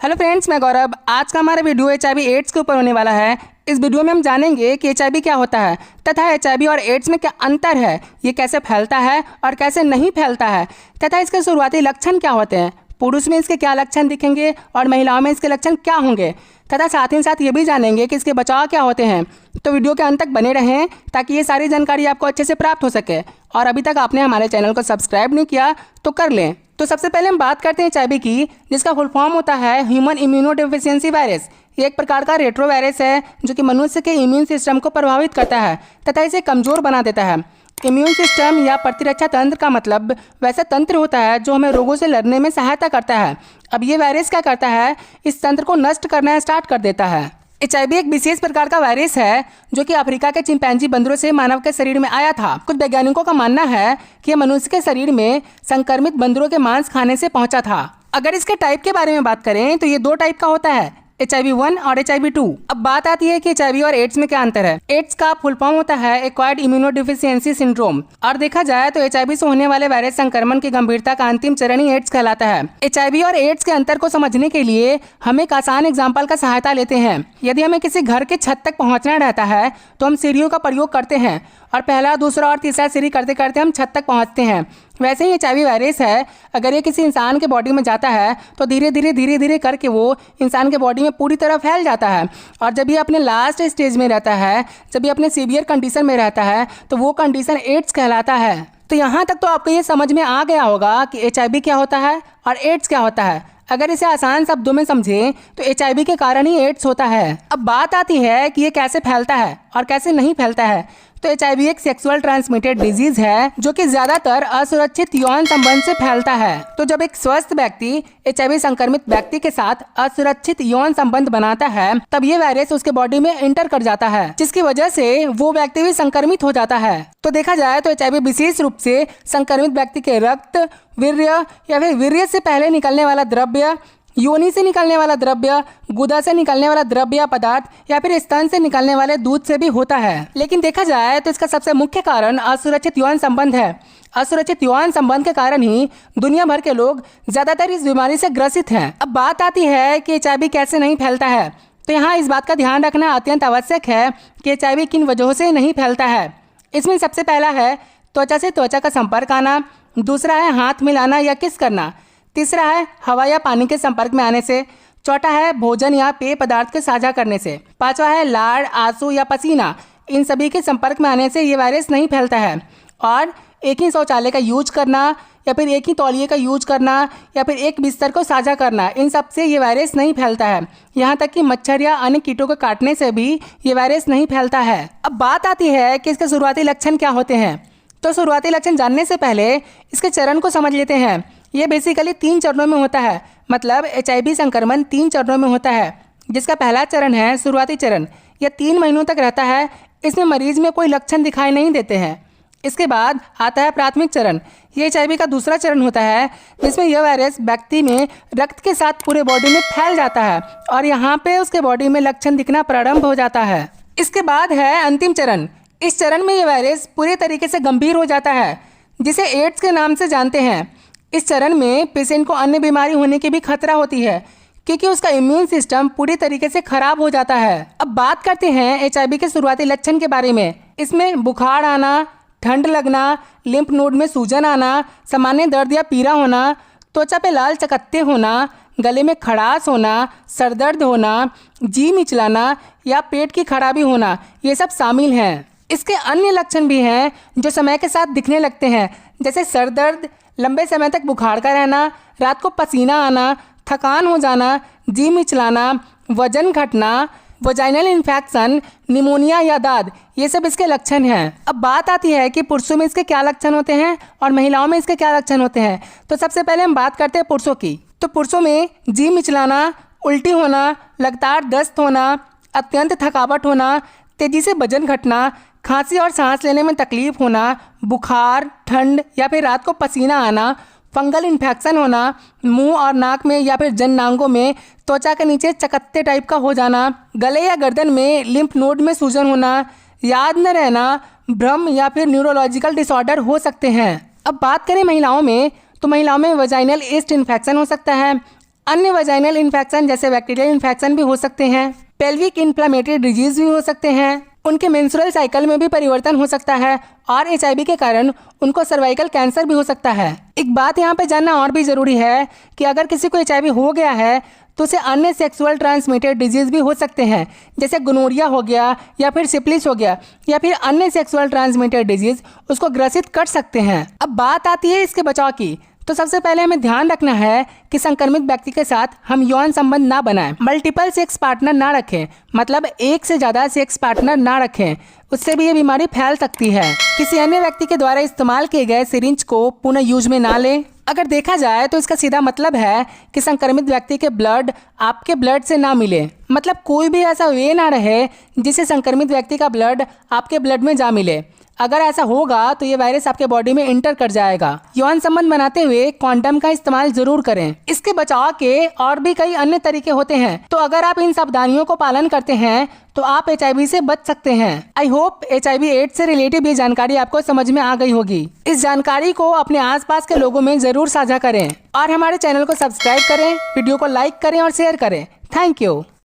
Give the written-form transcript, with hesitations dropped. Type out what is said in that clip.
Hello friends, मैं गौरव। आज का हमारा वीडियो HIV एड्स के ऊपर होने वाला है। इस वीडियो में हम जानेंगे कि HIV क्या होता है तथा HIV और एड्स में क्या अंतर है, ये कैसे फैलता है और कैसे नहीं फैलता है, तथा इसके शुरुआती लक्षण क्या होते हैं, पुरुष में इसके क्या लक्षण दिखेंगे और महिलाओं में इसके लक्षण क्या होंगे, तथा साथ ही साथ ये भी जानेंगे कि इसके बचाव क्या होते हैं। तो वीडियो के अंत तक बने रहें ताकि ये सारी जानकारी आपको अच्छे से प्राप्त हो सके। और अभी तक आपने हमारे चैनल को सब्सक्राइब नहीं किया तो कर लें। तो सबसे पहले हम बात करते हैं HIV की, जिसका फुल फॉर्म होता है ह्यूमन इम्यूनोडेफिशिएंसी वायरस। ये एक प्रकार का रेट्रो वायरस है जो कि मनुष्य के इम्यून सिस्टम को प्रभावित करता है तथा इसे कमजोर बना देता है। इम्यून सिस्टम या प्रतिरक्षा तंत्र का मतलब वैसा तंत्र होता है जो हमें रोगों से लड़ने में सहायता करता है। अब ये वायरस क्या करता है, इस तंत्र को नष्ट करना स्टार्ट कर देता है। HIV एक विशेष प्रकार का वायरस है जो कि अफ्रीका के चिंपैंजी बंदरों से मानव के शरीर में आया था। कुछ वैज्ञानिकों का मानना है कि यह मनुष्य के शरीर में संक्रमित बंदरों के मांस खाने से पहुंचा था। अगर इसके टाइप के बारे में बात करें तो ये दो टाइप का होता है, HIV-1 और HIV-2। अब बात आती है कि HIV और एड्स में क्या अंतर है। एड्स का फुल फॉर्म होता है एक्वायर्ड इम्यूनोडेफिशिएंसी सिंड्रोम, और देखा जाए तो HIV से होने वाले वायरस संक्रमण की गंभीरता का अंतिम चरण ही एड्स कहलाता है। HIV और एड्स के अंतर को समझने के लिए हम एक आसान एग्जाम्पल का सहायता लेते हैं। यदि हमें किसी घर के छत तक पहुंचना रहता है तो हम सीढ़ियों का प्रयोग करते हैं और पहला, दूसरा और तीसरा सीढ़ी करते करते हम छत तक पहुंचते हैं। वैसे ही HIV वायरस है, अगर ये किसी इंसान के बॉडी में जाता है तो धीरे धीरे करके वो इंसान के बॉडी में पूरी तरह फैल जाता है। और जब ये अपने लास्ट स्टेज में रहता है, जब ये अपने सीवियर कंडीशन में रहता है, तो वो कंडीशन एड्स कहलाता है। तो यहाँ तक तो आपको ये समझ में आ गया होगा कि HIV क्या होता है और एड्स क्या होता है। अगर इसे आसान शब्दों में समझें तो HIV के कारण ही एड्स होता है। अब बात आती है कि ये कैसे फैलता है और कैसे नहीं फैलता है। तो HIV एक सेक्सुअल ट्रांसमिटेड डिजीज है जो कि ज्यादातर असुरक्षित यौन संबंध से फैलता है। तो जब एक स्वस्थ व्यक्ति HIV संक्रमित व्यक्ति के साथ असुरक्षित यौन संबंध बनाता है तब ये वायरस उसके बॉडी में एंटर कर जाता है, जिसकी वजह से वो व्यक्ति भी संक्रमित हो जाता है। तो देखा जाए तो HIV विशेष रूप से संक्रमित व्यक्ति के रक्त, वीर्य या फिर वीर्य से पहले निकलने वाला द्रव्य, योनि से निकलने वाला द्रव्य, गुदा से निकलने वाला द्रव्य या पदार्थ, या फिर स्तन से निकलने वाले दूध से भी होता है। लेकिन देखा जाए तो इसका सबसे मुख्य कारण असुरक्षित यौन संबंध है। असुरक्षित यौन संबंध के कारण ही दुनिया भर के लोग ज्यादातर इस बीमारी से ग्रसित हैं। अब बात आती है कि HIV कैसे नहीं फैलता है। तो यहाँ इस बात का ध्यान रखना अत्यंत आवश्यक है कि HIV किन वजहों से नहीं फैलता है। इसमें सबसे पहला है त्वचा से त्वचा का संपर्क आना, दूसरा है हाथ मिलाना या किस करना, तीसरा है हवा या पानी के संपर्क में आने से, चौथा है भोजन या पेय पदार्थ के साझा करने से, पांचवा है लाड़, आंसू या पसीना। इन सभी के संपर्क में आने से ये वायरस नहीं फैलता है। और एक ही शौचालय का यूज करना या फिर एक ही तौलिए का यूज करना या फिर एक बिस्तर को साझा करना, इन सब से ये वायरस नहीं फैलता है। यहाँ तक कि मच्छर या अन्य कीटों को काटने से भी ये वायरस नहीं फैलता है। अब बात आती है कि इसके शुरुआती लक्षण क्या होते हैं। तो शुरुआती लक्षण जानने से पहले इसके चरण को समझ लेते हैं। ये बेसिकली 3 चरणों में होता है, मतलब HIV संक्रमण 3 चरणों में होता है। जिसका पहला चरण है शुरुआती चरण, यह 3 महीनों तक रहता है। इसमें मरीज में कोई लक्षण दिखाई नहीं देते हैं। इसके बाद आता है प्राथमिक चरण। ये HIV का दूसरा चरण होता है जिसमें यह वायरस व्यक्ति में रक्त के साथ पूरे बॉडी में फैल जाता है और यहाँ पे उसके बॉडी में लक्षण दिखना प्रारंभ हो जाता है। इसके बाद है अंतिम चरण। इस चरण में यह वायरस पूरे तरीके से गंभीर हो जाता है, जिसे एड्स के नाम से जानते हैं। इस चरण में पेशेंट को अन्य बीमारी होने की भी खतरा होती है क्योंकि उसका इम्यून सिस्टम पूरी तरीके से खराब हो जाता है। अब बात करते हैं HIV के शुरुआती लक्षण के बारे में। इसमें बुखार आना, ठंड लगना, लिम्फ नोड में सूजन आना, सामान्य दर्द या पीड़ा होना, त्वचा पे लाल चकत्ते होना, गले में खड़ास होना, सरदर्द होना, जी मिचलाना या पेट की खराबी होना, ये सब शामिल हैं। इसके अन्य लक्षण भी हैं जो समय के साथ दिखने लगते हैं, जैसे सर दर्द, लंबे समय तक बुखार का रहना, रात को पसीना आना, थकान हो जाना, जी मिचलाना, वजन घटना, वजाइनल इन्फेक्शन, निमोनिया या दाद, ये सब इसके लक्षण हैं। अब बात आती है कि पुरुषों में इसके क्या लक्षण होते हैं और महिलाओं में इसके क्या लक्षण होते हैं। तो सबसे पहले हम बात करते हैं पुरुषों की। तो पुरुषों में जी मिचलाना, उल्टी होना, लगातार दस्त होना, अत्यंत थकावट होना, तेजी से वजन घटना, खांसी और सांस लेने में तकलीफ होना, बुखार, ठंड या फिर रात को पसीना आना, फंगल इन्फेक्शन होना, मुंह और नाक में या फिर जननांगों में त्वचा के नीचे चकत्ते टाइप का हो जाना, गले या गर्दन में लिम्फ नोड में सूजन होना, याद न रहना, भ्रम या फिर न्यूरोलॉजिकल डिसऑर्डर हो सकते हैं। अब बात करें महिलाओं में, तो महिलाओं में वजाइनल ईस्ट इन्फेक्शन हो सकता है, अन्य वजाइनल इन्फेक्शन जैसे बैक्टीरियल इन्फेक्शन भी हो सकते हैं। पेल्विक इन्फ्लेमेटरी डिजीज भी हो सकते हैं। उनके मेंस्ट्रुअल साइकिल में भी परिवर्तन हो सकता है और एचआईवी के कारण उनको सर्वाइकल कैंसर भी हो सकता है। एक बात यहाँ पे जानना और भी जरूरी है कि अगर किसी को एचआईवी हो गया है तो उसे अन्य सेक्सुअल ट्रांसमिटेड डिजीज भी हो सकते हैं, जैसे गोनोरिया हो गया या फिर सिफिलिस हो गया या फिर अन्य सेक्सुअल ट्रांसमिटेड डिजीज उसको ग्रसित कर सकते हैं। अब बात आती है इसके बचाव की। तो सबसे पहले हमें ध्यान रखना है कि संक्रमित व्यक्ति के साथ हम यौन संबंध ना बनाएं, मल्टीपल सेक्स पार्टनर ना रखें, मतलब एक से ज्यादा सेक्स पार्टनर ना रखें, उससे भी ये बीमारी फैल सकती है। किसी अन्य व्यक्ति के द्वारा इस्तेमाल किए गए सिरिंज को पुनः यूज में ना लें। अगर देखा जाए तो इसका सीधा मतलब है कि संक्रमित व्यक्ति के ब्लड आपके ब्लड से ना मिले, मतलब कोई भी ऐसा वे ना रहे जिससे संक्रमित व्यक्ति का ब्लड आपके ब्लड में जा मिले। अगर ऐसा होगा तो ये वायरस आपके बॉडी में इंटर कर जाएगा। यौन संबंध बनाते हुए कॉन्डम का इस्तेमाल जरूर करें। इसके बचाव के और भी कई अन्य तरीके होते हैं, तो अगर आप इन सावधानियों को पालन करते हैं तो आप एचआईवी से बच सकते हैं। आई होप एचआईवी एड्स से रिलेटेड ये जानकारी आपको समझ में आ गई होगी। इस जानकारी को अपने आसपास के लोगों में जरूर साझा करें और हमारे चैनल को सब्सक्राइब करें, वीडियो को लाइक करें और शेयर करें। Thank you.